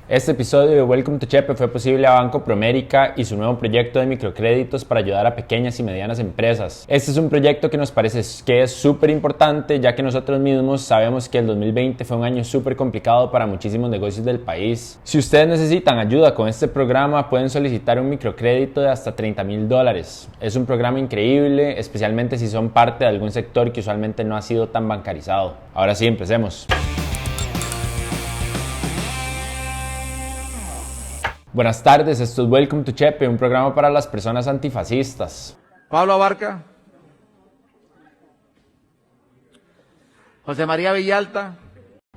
Este episodio de Welcome to Chepe fue posible a Banco Promérica y su nuevo proyecto de microcréditos para ayudar a pequeñas y medianas empresas. Este es un proyecto que nos parece que es súper importante, ya que nosotros mismos sabemos que el 2020 fue un año súper complicado para muchísimos negocios del país. Si ustedes necesitan ayuda con este programa, pueden solicitar un microcrédito de hasta $30,000. Es un programa increíble, especialmente si son parte de algún sector que usualmente no ha sido tan bancarizado. Ahora sí, empecemos. Buenas tardes, esto es Welcome to Chepe, un programa para las personas antifascistas. Pablo Abarca. José María Villalta.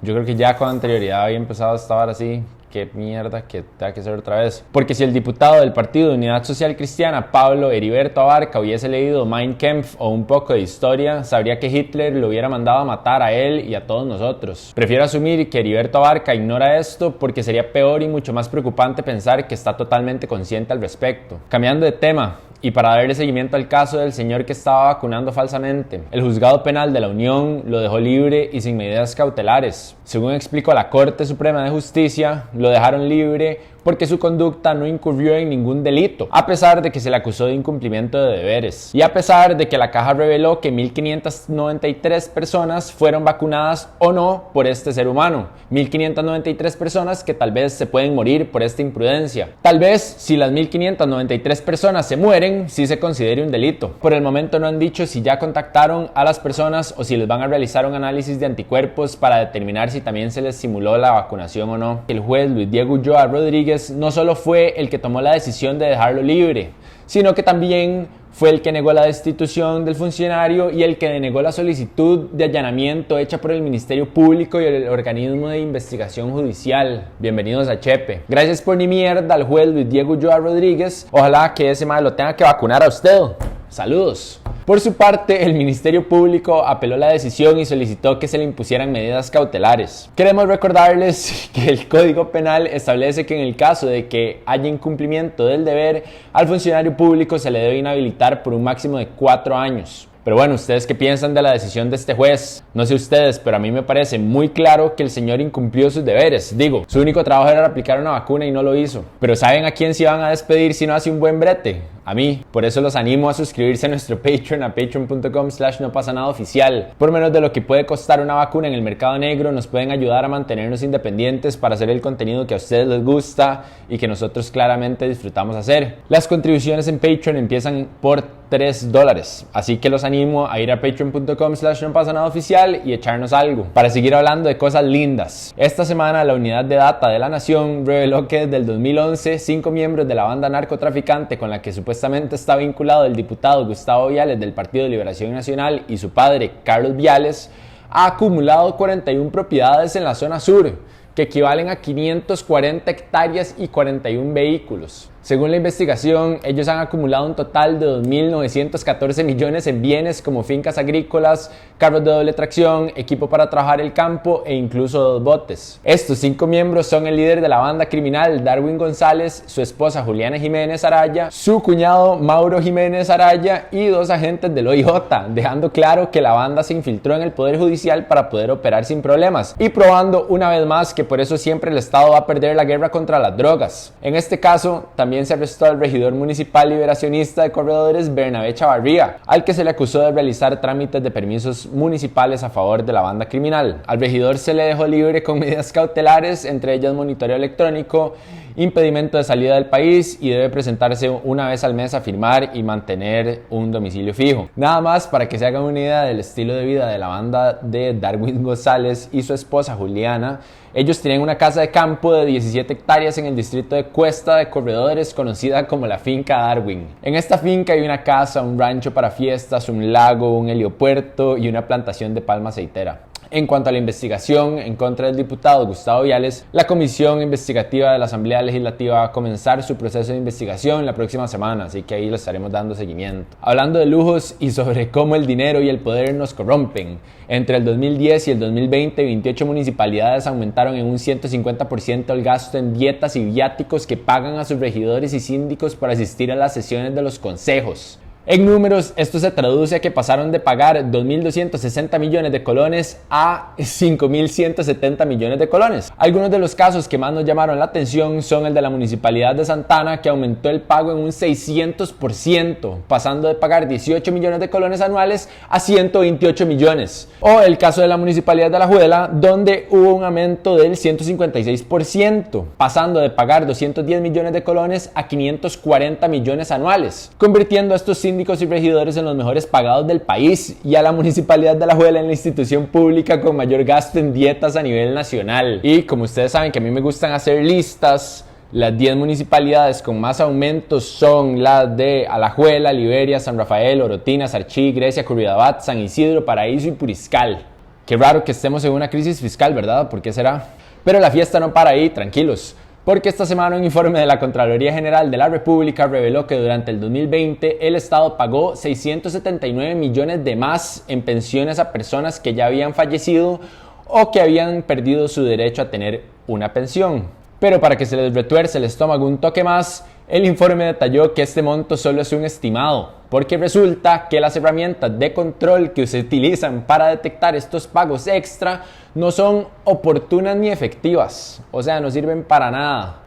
Yo creo que ya con anterioridad había empezado a estar así. Qué mierda que tenga que hacer otra vez. Porque si el diputado del Partido de Unidad Social Cristiana, Pablo Heriberto Abarca, hubiese leído Mein Kampf o un poco de historia, sabría que Hitler lo hubiera mandado a matar a él y a todos nosotros. Prefiero asumir que Heriberto Abarca ignora esto porque sería peor y mucho más preocupante pensar que está totalmente consciente al respecto. Cambiando de tema, y para darle seguimiento al caso del señor que estaba vacunando falsamente, el juzgado penal de la Unión lo dejó libre y sin medidas cautelares. Según explicó la Corte Suprema de Justicia, lo dejaron libre porque su conducta no incurrió en ningún delito, a pesar de que se le acusó de incumplimiento de deberes. Y a pesar de que la caja reveló que 1.593 personas fueron vacunadas o no por este ser humano. 1.593 personas que tal vez se pueden morir por esta imprudencia. Tal vez, si las 1.593 personas se mueren, sí se considere un delito. Por el momento no han dicho si ya contactaron a las personas o si les van a realizar un análisis de anticuerpos para determinar si también se les simuló la vacunación o no. El juez Luis Diego Ulloa Rodríguez no solo fue el que tomó la decisión de dejarlo libre, sino que también fue el que negó la destitución del funcionario y el que denegó la solicitud de allanamiento hecha por el Ministerio Público y el organismo de investigación judicial. Bienvenidos a Chepe. Gracias por ni mierda al juez Luis Diego Ulloa Rodríguez. Ojalá que ese mal lo tenga que vacunar a usted. Saludos. Por su parte, el Ministerio Público apeló la decisión y solicitó que se le impusieran medidas cautelares. Queremos recordarles que el Código Penal establece que en el caso de que haya incumplimiento del deber, al funcionario público se le debe inhabilitar por un máximo de 4 años. Pero bueno, ¿ustedes qué piensan de la decisión de este juez? No sé ustedes, pero a mí me parece muy claro que el señor incumplió sus deberes. Digo, su único trabajo era aplicar una vacuna y no lo hizo. Pero ¿saben a quién se van a despedir si no hace un buen brete? A mí. Por eso los animo a suscribirse a nuestro Patreon, a patreon.com/nopasanadaoficial. Por menos de lo que puede costar una vacuna en el mercado negro, nos pueden ayudar a mantenernos independientes para hacer el contenido que a ustedes les gusta y que nosotros claramente disfrutamos hacer. Las contribuciones en Patreon empiezan por $3, así que los animo a ir a patreon.com/nopasanadaoficial y echarnos algo para seguir hablando de cosas lindas. Esta semana la Unidad de Data de la Nación reveló que desde el 2011 5 miembros de la banda narcotraficante con la que supuestamente está vinculado el diputado Gustavo Viales del Partido de Liberación Nacional y su padre Carlos Viales ha acumulado 41 propiedades en la zona sur que equivalen a 540 hectáreas y 41 vehículos. Según la investigación, ellos han acumulado un total de 2.914 millones en bienes como fincas agrícolas, carros de doble tracción, equipo para trabajar el campo e incluso 2 botes. Estos 5 miembros son el líder de la banda criminal Darwin González, su esposa Juliana Jiménez Araya, su cuñado Mauro Jiménez Araya y 2 agentes del OIJ, dejando claro que la banda se infiltró en el Poder Judicial para poder operar sin problemas y probando una vez más que por eso siempre el Estado va a perder la guerra contra las drogas. En este caso, también se arrestó al regidor municipal liberacionista de Corredores Bernabé Chavarría, al que se le acusó de realizar trámites de permisos municipales a favor de la banda criminal. Al regidor se le dejó libre con medidas cautelares, entre ellas monitoreo electrónico, impedimento de salida del país y debe presentarse una vez al mes a firmar y mantener un domicilio fijo. Nada más para que se hagan una idea del estilo de vida de la banda de Darwin González y su esposa Juliana. Ellos tienen una casa de campo de 17 hectáreas en el distrito de Cuesta de Corredores, conocida como la Finca Darwin. En esta finca hay una casa, un rancho para fiestas, un lago, un heliopuerto y una plantación de palma aceitera. En cuanto a la investigación en contra del diputado Gustavo Viales, la Comisión Investigativa de la Asamblea Legislativa va a comenzar su proceso de investigación la próxima semana, así que ahí le estaremos dando seguimiento. Hablando de lujos y sobre cómo el dinero y el poder nos corrompen, entre el 2010 y el 2020, 28 municipalidades aumentaron en un 150% el gasto en dietas y viáticos que pagan a sus regidores y síndicos para asistir a las sesiones de los consejos. En números, esto se traduce a que pasaron de pagar 2.260 millones de colones a 5.170 millones de colones. Algunos de los casos que más nos llamaron la atención son el de la Municipalidad de Santa Ana, que aumentó el pago en un 600%, pasando de pagar 18 millones de colones anuales a 128 millones. O el caso de la Municipalidad de Alajuela, donde hubo un aumento del 156%, pasando de pagar 210 millones de colones a 540 millones anuales, convirtiendo a estos síndicos y regidores en los mejores pagados del país y a la Municipalidad de Alajuela en la institución pública con mayor gasto en dietas a nivel nacional. Y como ustedes saben que a mí me gustan hacer listas, las 10 municipalidades con más aumentos son las de Alajuela, Liberia, San Rafael, Orotina, Sarchí, Grecia, Curridabat, San Isidro, Paraíso y Puriscal. Qué raro que estemos en una crisis fiscal, ¿verdad? ¿Por qué será? Pero la fiesta no para ahí, tranquilos. Porque esta semana un informe de la Contraloría General de la República reveló que durante el 2020 el Estado pagó 679 millones de más en pensiones a personas que ya habían fallecido o que habían perdido su derecho a tener una pensión. Pero para que se les retuerce el estómago un toque más, el informe detalló que este monto solo es un estimado, porque resulta que las herramientas de control que se utilizan para detectar estos pagos extra no son oportunas ni efectivas, o sea, no sirven para nada.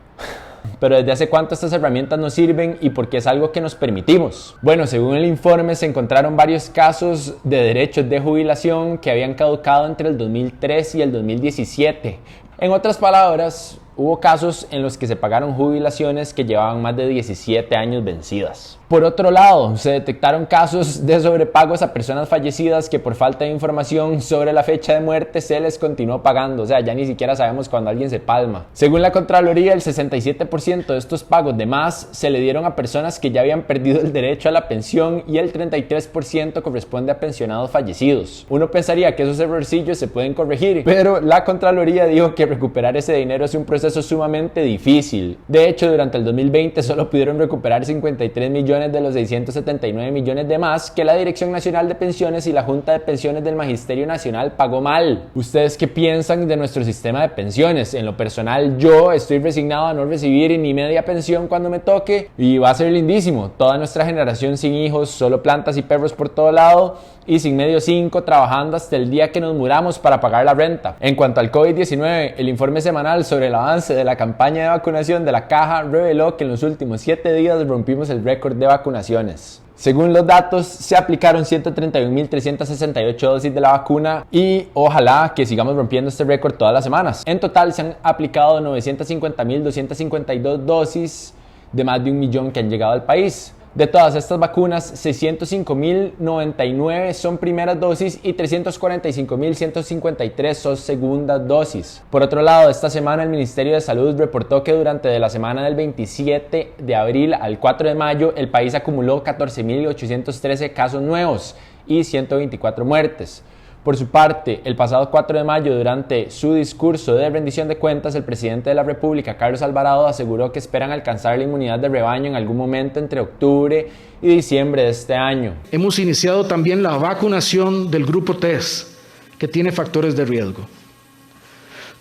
Pero ¿desde hace cuánto estas herramientas no sirven y por qué es algo que nos permitimos? Bueno, según el informe se encontraron varios casos de derechos de jubilación que habían caducado entre el 2003 y el 2017. En otras palabras, hubo casos en los que se pagaron jubilaciones que llevaban más de 17 años vencidas. Por otro lado, se detectaron casos de sobrepagos a personas fallecidas que por falta de información sobre la fecha de muerte se les continuó pagando. O sea, ya ni siquiera sabemos cuándo alguien se palma. Según la Contraloría, el 67% de estos pagos de más se le dieron a personas que ya habían perdido el derecho a la pensión y el 33% corresponde a pensionados fallecidos. Uno pensaría que esos errorcillos se pueden corregir, pero la Contraloría dijo que recuperar ese dinero es un proceso sumamente difícil. De hecho, durante el 2020 solo pudieron recuperar 53 millones de los 679 millones de más que la Dirección Nacional de Pensiones y la Junta de Pensiones del Magisterio Nacional pagó mal. ¿Ustedes qué piensan de nuestro sistema de pensiones? En lo personal, yo estoy resignado a no recibir ni media pensión cuando me toque y va a ser lindísimo. Toda nuestra generación sin hijos, solo plantas y perros por todo lado y sin medio 5 trabajando hasta el día que nos muramos para pagar la renta. En cuanto al COVID-19, el informe semanal sobre el avance de la campaña de vacunación de la Caja reveló que en los últimos 7 días rompimos el récord de vacunaciones. Según los datos, se aplicaron 131.368 dosis de la vacuna y ojalá que sigamos rompiendo este récord todas las semanas. En total se han aplicado 950.252 dosis de más de 1 millón que han llegado al país. De todas estas vacunas, 605.099 son primeras dosis y 345.153 son segundas dosis. Por otro lado, esta semana el Ministerio de Salud reportó que durante la semana del 27 de abril al 4 de mayo el país acumuló 14.813 casos nuevos y 124 muertes. Por su parte, el pasado 4 de mayo, durante su discurso de rendición de cuentas, el presidente de la República, Carlos Alvarado, aseguró que esperan alcanzar la inmunidad de rebaño en algún momento entre octubre y diciembre de este año. Hemos iniciado también la vacunación del grupo TES, que tiene factores de riesgo.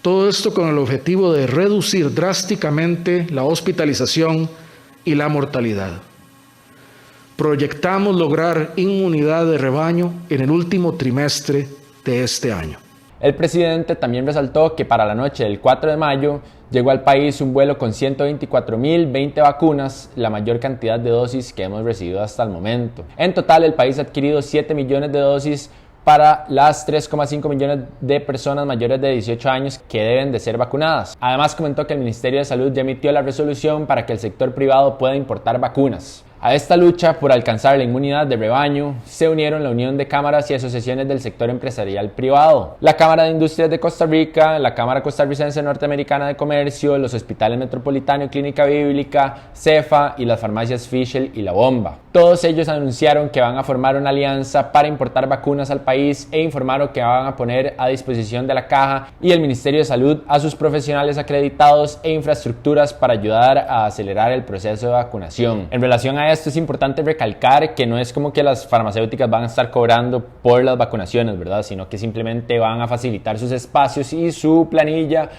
Todo esto con el objetivo de reducir drásticamente la hospitalización y la mortalidad. Proyectamos lograr inmunidad de rebaño en el último trimestre de este año. El presidente también resaltó que para la noche del 4 de mayo llegó al país un vuelo con 124.020 vacunas, la mayor cantidad de dosis que hemos recibido hasta el momento. En total, el país ha adquirido 7 millones de dosis para las 3,5 millones de personas mayores de 18 años que deben de ser vacunadas. Además, comentó que el Ministerio de Salud ya emitió la resolución para que el sector privado pueda importar vacunas. A esta lucha por alcanzar la inmunidad de rebaño se unieron la Unión de Cámaras y Asociaciones del Sector Empresarial Privado, la Cámara de Industrias de Costa Rica, la Cámara Costarricense Norteamericana de Comercio, los Hospitales Metropolitano y Clínica Bíblica, CEFA y las farmacias Fischl y La Bomba. Todos ellos anunciaron que van a formar una alianza para importar vacunas al país e informaron que van a poner a disposición de la Caja y el Ministerio de Salud a sus profesionales acreditados e infraestructuras para ayudar a acelerar el proceso de vacunación. En relación a esto es importante recalcar que no es como que las farmacéuticas van a estar cobrando por las vacunaciones, ¿verdad? Sino que simplemente van a facilitar sus espacios y su planilla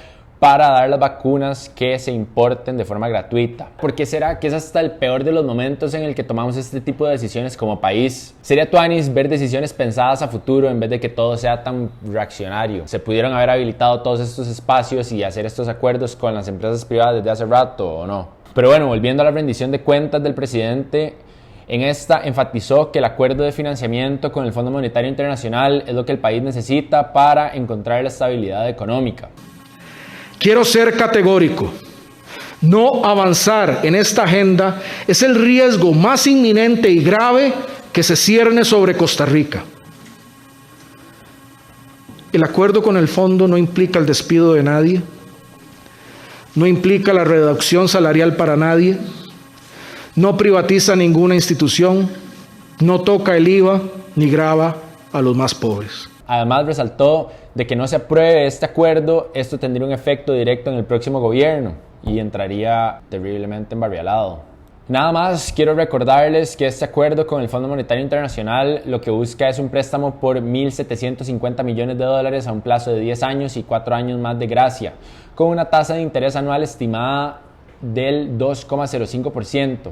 para dar las vacunas que se importen de forma gratuita. ¿Por qué será que es hasta el peor de los momentos en el que tomamos este tipo de decisiones como país? Sería tuanis ver decisiones pensadas a futuro en vez de que todo sea tan reaccionario. Se pudieron haber habilitado todos estos espacios y hacer estos acuerdos con las empresas privadas desde hace rato, ¿o no? Pero bueno, volviendo a la rendición de cuentas del presidente, en esta enfatizó que el acuerdo de financiamiento con el Fondo Monetario Internacional es lo que el país necesita para encontrar la estabilidad económica. Quiero ser categórico. No avanzar en esta agenda es el riesgo más inminente y grave que se cierne sobre Costa Rica. El acuerdo con el fondo no implica el despido de nadie, no implica la reducción salarial para nadie, no privatiza ninguna institución, no toca el IVA ni grava a los más pobres. Además, resaltó de que no se apruebe este acuerdo, esto tendría un efecto directo en el próximo gobierno y entraría terriblemente embarrialado. Nada más, quiero recordarles que este acuerdo con el Fondo Monetario Internacional lo que busca es un préstamo por 1.750 millones de dólares a un plazo de 10 años y 4 años más de gracia, con una tasa de interés anual estimada del 2,05%.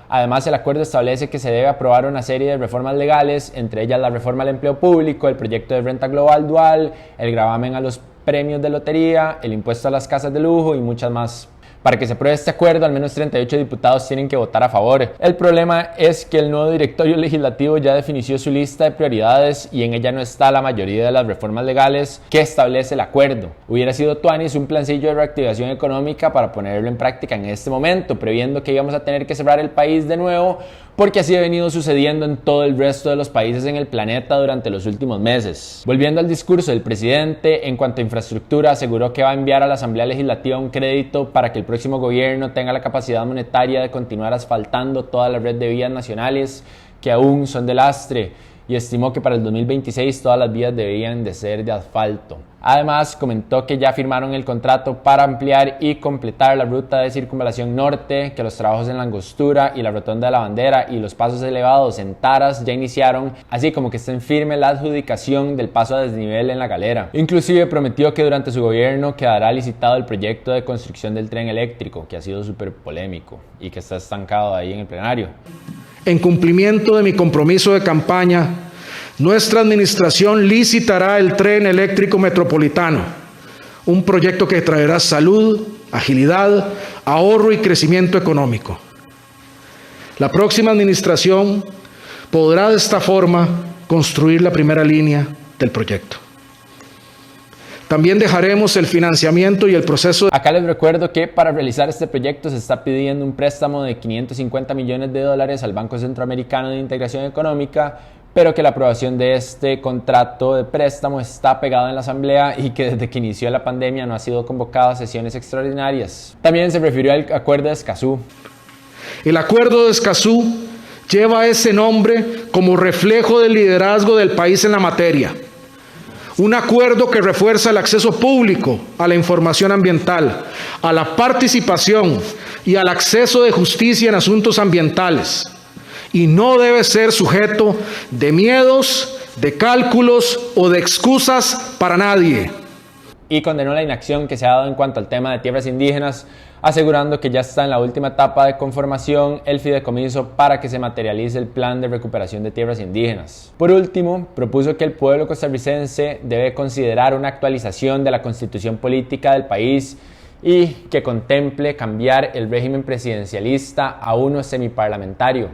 Además, el acuerdo establece que se debe aprobar una serie de reformas legales, entre ellas la reforma al empleo público, el proyecto de renta global dual, el gravamen a los premios de lotería, el impuesto a las casas de lujo y muchas más. Para que se apruebe este acuerdo, al menos 38 diputados tienen que votar a favor. El problema es que el nuevo directorio legislativo ya definió su lista de prioridades y en ella no está la mayoría de las reformas legales que establece el acuerdo. Hubiera sido tuanis un plancillo de reactivación económica para ponerlo en práctica en este momento, previendo que íbamos a tener que cerrar el país de nuevo, porque así ha venido sucediendo en todo el resto de los países en el planeta durante los últimos meses. Volviendo al discurso del presidente, en cuanto a infraestructura, aseguró que va a enviar a la Asamblea Legislativa un crédito para que el próximo gobierno tenga la capacidad monetaria de continuar asfaltando toda la red de vías nacionales que aún son de lastre, y estimó que para el 2026 todas las vías deberían de ser de asfalto. Además, comentó que ya firmaron el contrato para ampliar y completar la ruta de circunvalación norte, que los trabajos en la Angostura y la Rotonda de la Bandera y los pasos elevados en Taras ya iniciaron, así como que está en firme la adjudicación del paso a desnivel en La Galera. Inclusive prometió que durante su gobierno quedará licitado el proyecto de construcción del tren eléctrico, que ha sido súper polémico y que está estancado ahí en el plenario. En cumplimiento de mi compromiso de campaña, nuestra administración licitará el tren eléctrico metropolitano, un proyecto que traerá salud, agilidad, ahorro y crecimiento económico. La próxima administración podrá de esta forma construir la primera línea del proyecto. También dejaremos el financiamiento y el proceso. Acá les recuerdo que para realizar este proyecto se está pidiendo un préstamo de 550 millones de dólares al Banco Centroamericano de Integración Económica, pero que la aprobación de este contrato de préstamo está pegado en la Asamblea y que desde que inició la pandemia no ha sido convocado a sesiones extraordinarias. También se refirió al acuerdo de Escazú. El acuerdo de Escazú lleva ese nombre como reflejo del liderazgo del país en la materia. Un acuerdo que refuerza el acceso público a la información ambiental, a la participación y al acceso de justicia en asuntos ambientales. Y no debe ser sujeto de miedos, de cálculos o de excusas para nadie. Y condenó la inacción que se ha dado en cuanto al tema de tierras indígenas, asegurando que ya está en la última etapa de conformación el fideicomiso para que se materialice el plan de recuperación de tierras indígenas. Por último, propuso que el pueblo costarricense debe considerar una actualización de la constitución política del país y que contemple cambiar el régimen presidencialista a uno semiparlamentario,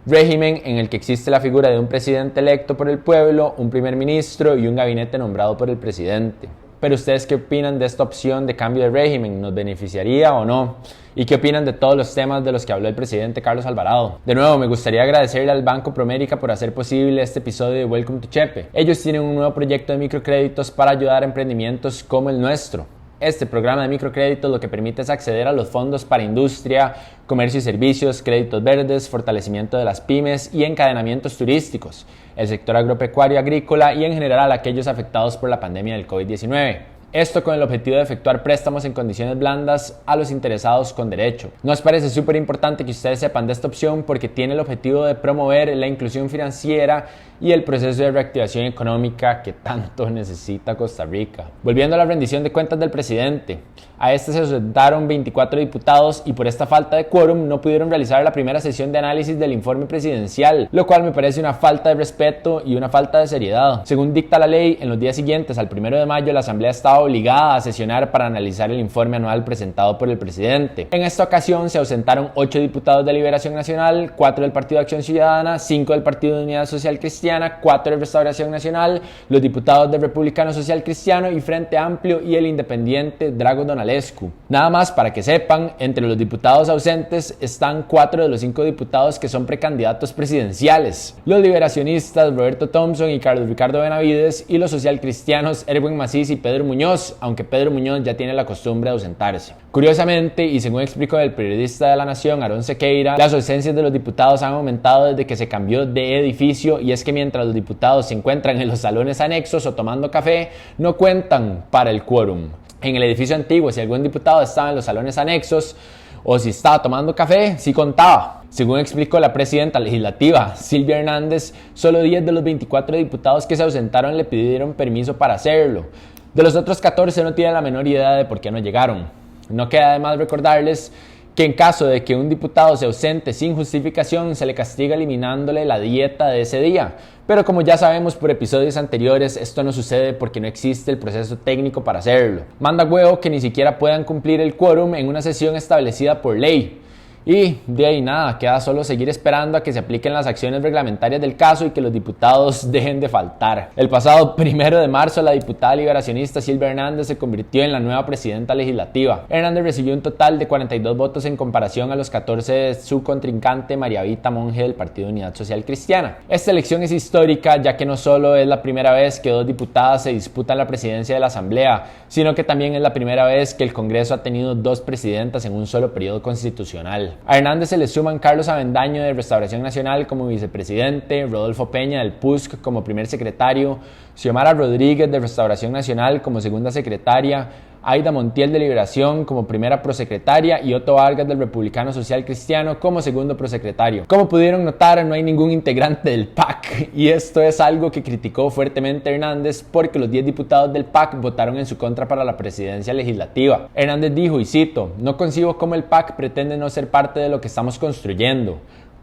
régimen en el que existe la figura de un presidente electo por el pueblo, un primer ministro y un gabinete nombrado por el presidente. Pero ¿ustedes qué opinan de esta opción de cambio de régimen? ¿Nos beneficiaría o no? ¿Y qué opinan de todos los temas de los que habló el presidente Carlos Alvarado? De nuevo, me gustaría agradecerle al Banco Promérica por hacer posible este episodio de Welcome to Chepe. Ellos tienen un nuevo proyecto de microcréditos para ayudar a emprendimientos como el nuestro. Este programa de microcréditos lo que permite es acceder a los fondos para industria, comercio y servicios, créditos verdes, fortalecimiento de las pymes y encadenamientos turísticos, el sector agropecuario, agrícola y en general aquellos afectados por la pandemia del COVID-19. Esto con el objetivo de efectuar préstamos en condiciones blandas a los interesados con derecho. Nos parece súper importante que ustedes sepan de esta opción porque tiene el objetivo de promover la inclusión financiera y el proceso de reactivación económica que tanto necesita Costa Rica. Volviendo a la rendición de cuentas del presidente, a este se ausentaron 24 diputados y por esta falta de quórum no pudieron realizar la primera sesión de análisis del informe presidencial, lo cual me parece una falta de respeto y una falta de seriedad. Según dicta la ley, en los días siguientes al 1 de mayo la Asamblea estaba obligada a sesionar para analizar el informe anual presentado por el presidente. En esta ocasión se ausentaron 8 diputados de Liberación Nacional, 4 del Partido de Acción Ciudadana, 5 del Partido de Unidad Social Cristiana, 4 de Restauración Nacional, los diputados del Republicano Social Cristiano y Frente Amplio y el independiente Drago Donalescu. Nada más para que sepan, entre los diputados ausentes están 4 de los 5 diputados que son precandidatos presidenciales: los liberacionistas Roberto Thompson y Carlos Ricardo Benavides, y los socialcristianos Erwin Macís y Pedro Muñoz, aunque Pedro Muñoz ya tiene la costumbre de ausentarse. Curiosamente, y según explicó el periodista de La Nación, Aarón Sequeira, las ausencias de los diputados han aumentado desde que se cambió de edificio, y es que mientras los diputados se encuentran en los salones anexos o tomando café, no cuentan para el quórum. En el edificio antiguo, si algún diputado estaba en los salones anexos o si estaba tomando café, sí contaba. Según explicó la presidenta legislativa, Silvia Hernández, solo 10 de los 24 diputados que se ausentaron le pidieron permiso para hacerlo. De los otros 14 no tienen la menor idea de por qué no llegaron. No queda de más recordarles que en caso de que un diputado se ausente sin justificación, se le castiga eliminándole la dieta de ese día. Pero como ya sabemos por episodios anteriores, esto no sucede porque no existe el proceso técnico para hacerlo. Manda huevo que ni siquiera puedan cumplir el quórum en una sesión establecida por ley. Y de ahí nada, queda solo seguir esperando a que se apliquen las acciones reglamentarias del caso y que los diputados dejen de faltar. El pasado 1 de marzo, la diputada liberacionista Silvia Hernández se convirtió en la nueva presidenta legislativa. Hernández recibió un total de 42 votos en comparación a los 14 de su contrincante María Vita Monge del Partido de Unidad Social Cristiana. Esta elección es histórica, ya que no solo es la primera vez que 2 diputadas se disputan la presidencia de la Asamblea, sino que también es la primera vez que el Congreso ha tenido 2 presidentas en un solo periodo constitucional. A Hernández se le suman Carlos Avendaño de Restauración Nacional como vicepresidente, Rodolfo Peña del PUSC como primer secretario, Xiomara Rodríguez de Restauración Nacional como segunda secretaria, Aida Montiel de Liberación como primera prosecretaria y Otto Vargas del Republicano Social Cristiano como segundo prosecretario. Como pudieron notar, no hay ningún integrante del PAC, y esto es algo que criticó fuertemente Hernández porque los 10 diputados del PAC votaron en su contra para la presidencia legislativa. Hernández dijo, y cito: "No concibo cómo el PAC pretende no ser parte de lo que estamos construyendo.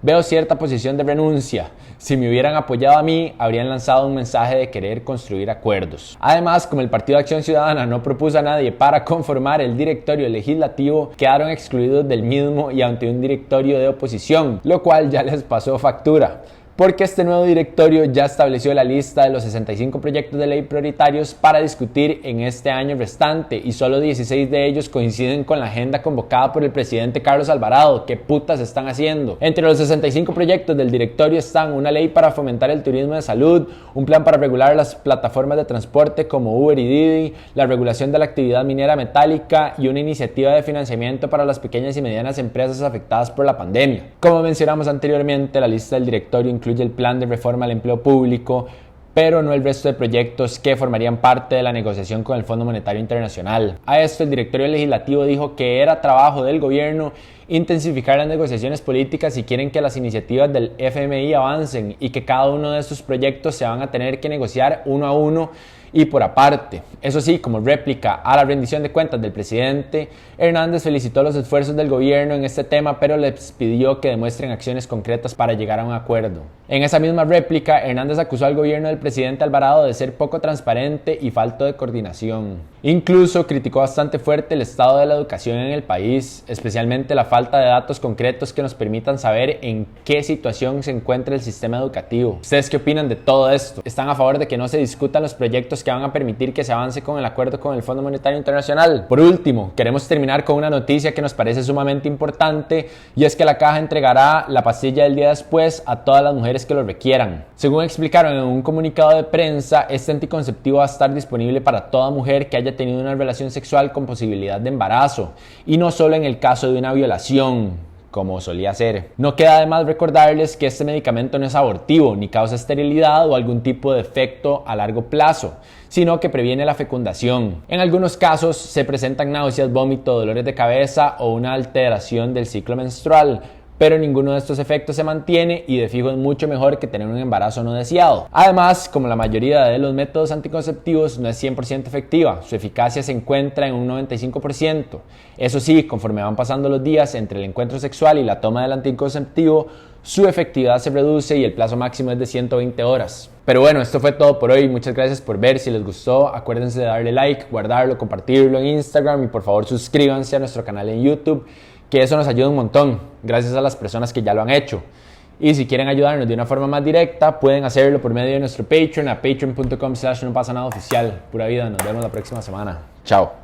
Veo cierta posición de renuncia. Si me hubieran apoyado a mí, habrían lanzado un mensaje de querer construir acuerdos". Además, como el Partido de Acción Ciudadana no propuso a nadie para conformar el directorio legislativo, quedaron excluidos del mismo y ante un directorio de oposición, lo cual ya les pasó factura, porque este nuevo directorio ya estableció la lista de los 65 proyectos de ley prioritarios para discutir en este año restante, y solo 16 de ellos coinciden con la agenda convocada por el presidente Carlos Alvarado. ¿Qué putas están haciendo? Entre los 65 proyectos del directorio están una ley para fomentar el turismo de salud, un plan para regular las plataformas de transporte como Uber y Didi, la regulación de la actividad minera metálica y una iniciativa de financiamiento para las pequeñas y medianas empresas afectadas por la pandemia. Como mencionamos anteriormente, la lista del directorio incluye el plan de reforma al empleo público, pero no el resto de proyectos que formarían parte de la negociación con el Fondo Monetario Internacional. A esto, el directorio legislativo dijo que era trabajo del gobierno intensificar las negociaciones políticas si quieren que las iniciativas del FMI avancen, y que cada uno de estos proyectos se van a tener que negociar uno a uno y por aparte. Eso sí, como réplica a la rendición de cuentas del presidente, Hernández felicitó los esfuerzos del gobierno en este tema, pero les pidió que demuestren acciones concretas para llegar a un acuerdo. En esa misma réplica, Hernández acusó al gobierno del presidente Alvarado de ser poco transparente y falto de coordinación. Incluso criticó bastante fuerte el estado de la educación en el país, especialmente la falta de datos concretos que nos permitan saber en qué situación se encuentra el sistema educativo. ¿Ustedes qué opinan de todo esto? ¿Están a favor de que no se discutan los proyectos que van a permitir que se avance con el acuerdo con el Fondo Monetario Internacional? Por último, queremos terminar con una noticia que nos parece sumamente importante, y es que la Caja entregará la pastilla del día después a todas las mujeres que lo requieran. Según explicaron en un comunicado de prensa, este anticonceptivo va a estar disponible para toda mujer que haya tenido una relación sexual con posibilidad de embarazo, y no solo en el caso de una violación, como solía ser. No queda de más recordarles que este medicamento no es abortivo, ni causa esterilidad o algún tipo de efecto a largo plazo, sino que previene la fecundación. En algunos casos se presentan náuseas, vómito, dolores de cabeza o una alteración del ciclo menstrual, pero ninguno de estos efectos se mantiene y de fijo es mucho mejor que tener un embarazo no deseado. Además, como la mayoría de los métodos anticonceptivos, no es 100% efectiva, su eficacia se encuentra en un 95%. Eso sí, conforme van pasando los días entre el encuentro sexual y la toma del anticonceptivo, su efectividad se reduce y el plazo máximo es de 120 horas. Pero bueno, esto fue todo por hoy. Muchas gracias por ver. Si les gustó, acuérdense de darle like, guardarlo, compartirlo en Instagram y por favor suscríbanse a nuestro canal en YouTube, que eso nos ayuda un montón, gracias a las personas que ya lo han hecho. Y si quieren ayudarnos de una forma más directa, pueden hacerlo por medio de nuestro Patreon a patreon.com/nopasanadaoficial. Pura vida, nos vemos la próxima semana. Chao.